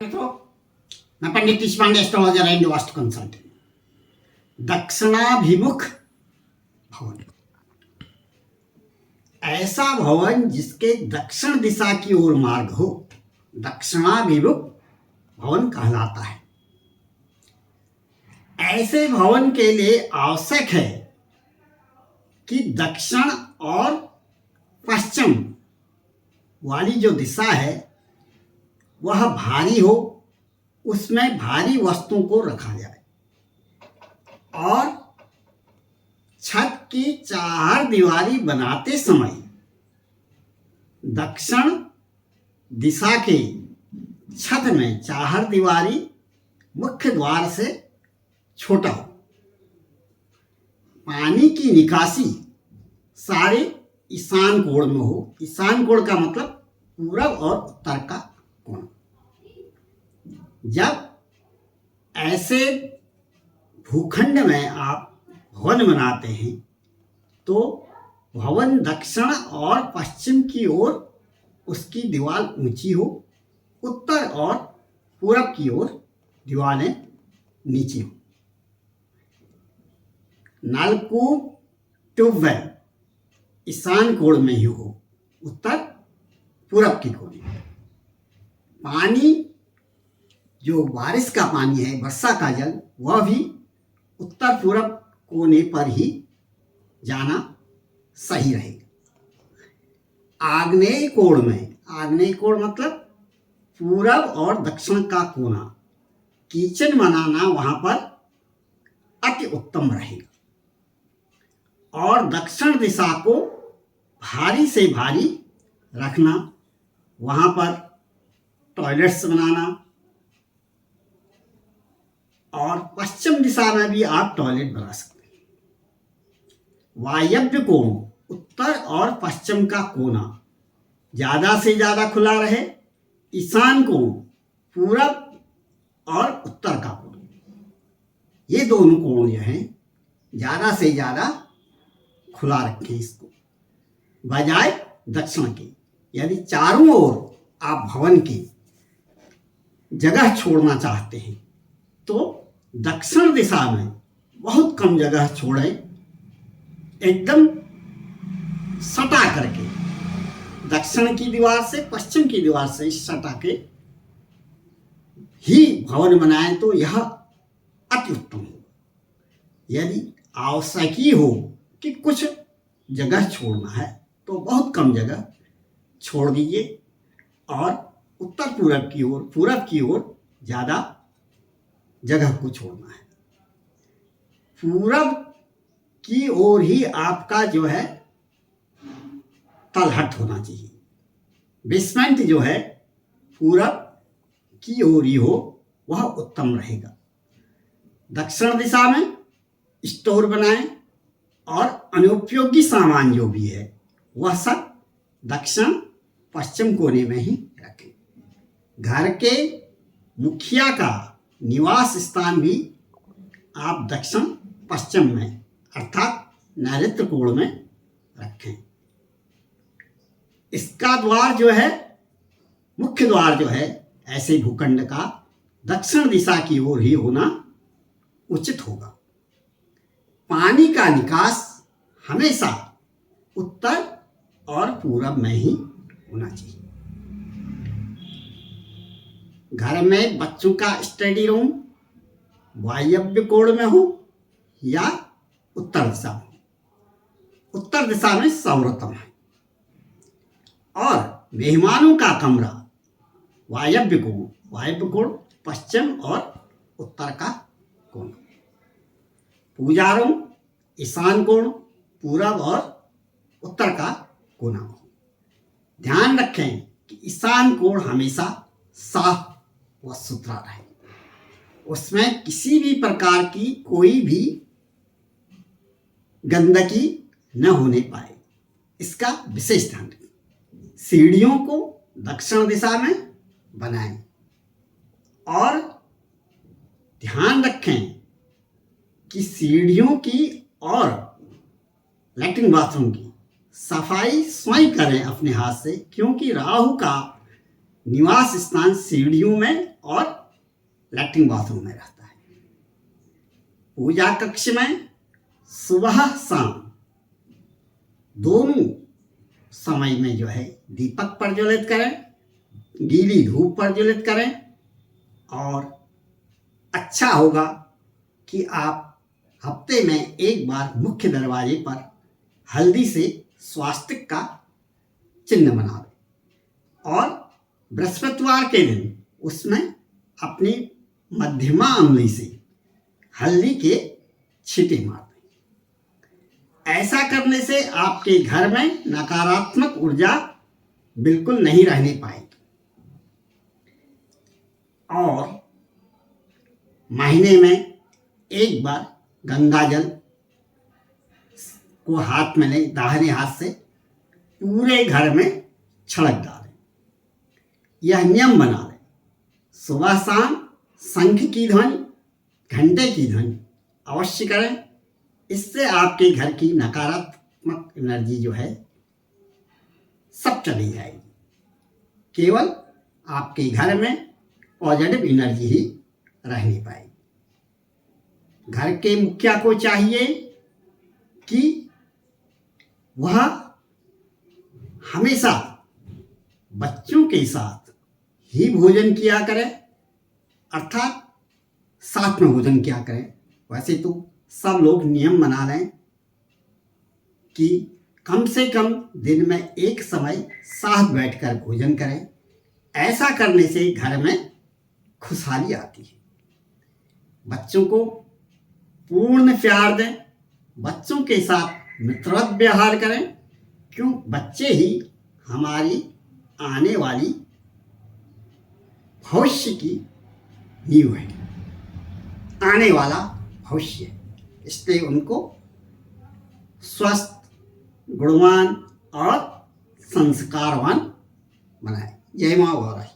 देखो, मैं Pandit Deshpande, astrologer and vastu consultant. दक्षिणाभिमुख भवन, ऐसा भवन जिसके दक्षिण दिशा की ओर मार्ग हो, दक्षिणाभिमुख भवन कहलाता है। ऐसे भवन के लिए आवश्यक है कि दक्षिण और पश्चिम वाली जो दिशा है वह भारी हो, उसमें भारी वस्तुओं को रखा जाए और छत की चार दीवारी बनाते समय दक्षिण दिशा के छत में चार दीवारी मुख्य द्वार से छोटा हो। पानी की निकासी सारे ईशान कोण में हो। ईशान कोण का मतलब पूरब और उत्तर का कोण। जब ऐसे भूखंड में आप भवन बनाते हैं तो भवन दक्षिण और पश्चिम की ओर उसकी दीवार ऊंची हो, उत्तर और पूरब की ओर दीवारें नीची हो। नलकूप, ट्यूबवेल ईशान कोण में ही हो, उत्तर पूरब की कोने में। पानी जो बारिश का पानी है, वर्षा का जल, वह भी उत्तर पूरब कोने पर ही जाना सही रहेगा। आग्नेय कोण में, आग्नेय कोण मतलब पूरब और दक्षिण का कोना, किचन बनाना वहां पर अति उत्तम रहेगा। और दक्षिण दिशा को भारी से भारी रखना, वहां पर टॉयलेट्स बनाना, और पश्चिम दिशा में भी आप टॉयलेट बना सकते हैं। वायव्य कोण, उत्तर और पश्चिम का कोना ज्यादा से ज्यादा खुला रहे। ईशान कोण, पूरब और उत्तर का कोण, ये दोनों कोण जो हैं ज्यादा से ज्यादा खुला रखें इसको, बजाय दक्षिण के। यदि चारों ओर आप भवन की जगह छोड़ना चाहते हैं तो दक्षिण दिशा में बहुत कम जगह छोड़ें, एकदम सटा करके, दक्षिण की दीवार से पश्चिम की दीवार से सटा के ही भवन बनाएं तो यह अति उत्तम होगा। यदि आवश्यक ही हो कि कुछ जगह छोड़ना है तो बहुत कम जगह छोड़ दीजिए और उत्तर पूरब की ओर ज्यादा जगह को छोड़ना है। पूरब की ओर ही आपका जो है तलहट होना चाहिए। बेसमेंट जो है पूरब की ओर ही हो, वह उत्तम रहेगा। दक्षिण दिशा में स्टोर बनाएं और अनुपयोगी सामान जो भी है वह सब दक्षिण पश्चिम कोने में ही रखें। घर के मुखिया का निवास स्थान भी आप दक्षिण पश्चिम में अर्थात नैऋत्य कोण में रखें। इसका द्वार जो है, मुख्य द्वार जो है, ऐसे भूखंड का दक्षिण दिशा की ओर ही होना उचित होगा। पानी का निकास हमेशा उत्तर और पूरब में ही होना चाहिए। घर में बच्चों का स्टडी रूम वायव्य कोण में हो या उत्तर दिशा में। उत्तर दिशा में सर्वोत्तम है। और मेहमानों का कमरा वायव्य कोण पश्चिम और उत्तर का कोण। पूजा रूम ईशान कोण, पूरब और उत्तर का कोना हो। ध्यान रखें कि ईशान कोण हमेशा साफ व सुथरा रहे, उसमें किसी भी प्रकार की कोई भी गंदगी न होने पाए, इसका विशेष ध्यान रखें। सीढ़ियों को दक्षिण दिशा में बनाएं और ध्यान रखें कि सीढ़ियों की और लैट्रिन बाथरूम की सफाई स्वयं करें अपने हाथ से, क्योंकि राहु का निवास स्थान सीढ़ियों में और लैट्रिन बाथरूम में रहता है। पूजा कक्ष में सुबह शाम दोनों समय में जो है दीपक प्रज्वलित करें, गीली धूप प्रज्वलित करें। और अच्छा होगा कि आप हफ्ते में एक बार मुख्य दरवाजे पर हल्दी से स्वास्तिक का चिन्ह बना दें और बृहस्पतिवार के दिन उसमें अपनी मध्यमा उंगली से हल्दी के छींटे मार दें। ऐसा करने से आपके घर में नकारात्मक ऊर्जा बिल्कुल नहीं रहने पाएगी। और महीने में एक बार गंगा जल को हाथ में लें, दाहिने हाथ से पूरे घर में छिड़क डालें। यह नियम बना लें। सुबह शाम शंख की ध्वनि, घंटे की ध्वनि अवश्य करें। इससे आपके घर की नकारात्मक एनर्जी जो है सब चली जाएगी। केवल आपके घर में पॉजिटिव एनर्जी ही रहनी पाएगी। घर के मुखिया को चाहिए कि वह हमेशा बच्चों के साथ ही भोजन किया करे, अर्थात साथ में भोजन किया करें। वैसे तो सब लोग नियम बना लें कि कम से कम दिन में एक समय साथ बैठकर भोजन करें। ऐसा करने से घर में खुशहाली आती है। बच्चों को पूर्ण प्यार दें, बच्चों के साथ मित्रवत व्यवहार करें, क्यों बच्चे ही हमारी आने वाली भविष्य की नींव है, आने वाला भविष्य है। इसलिए उनको स्वस्थ, गुणवान और संस्कारवान बनाए। जय माँ गौरी।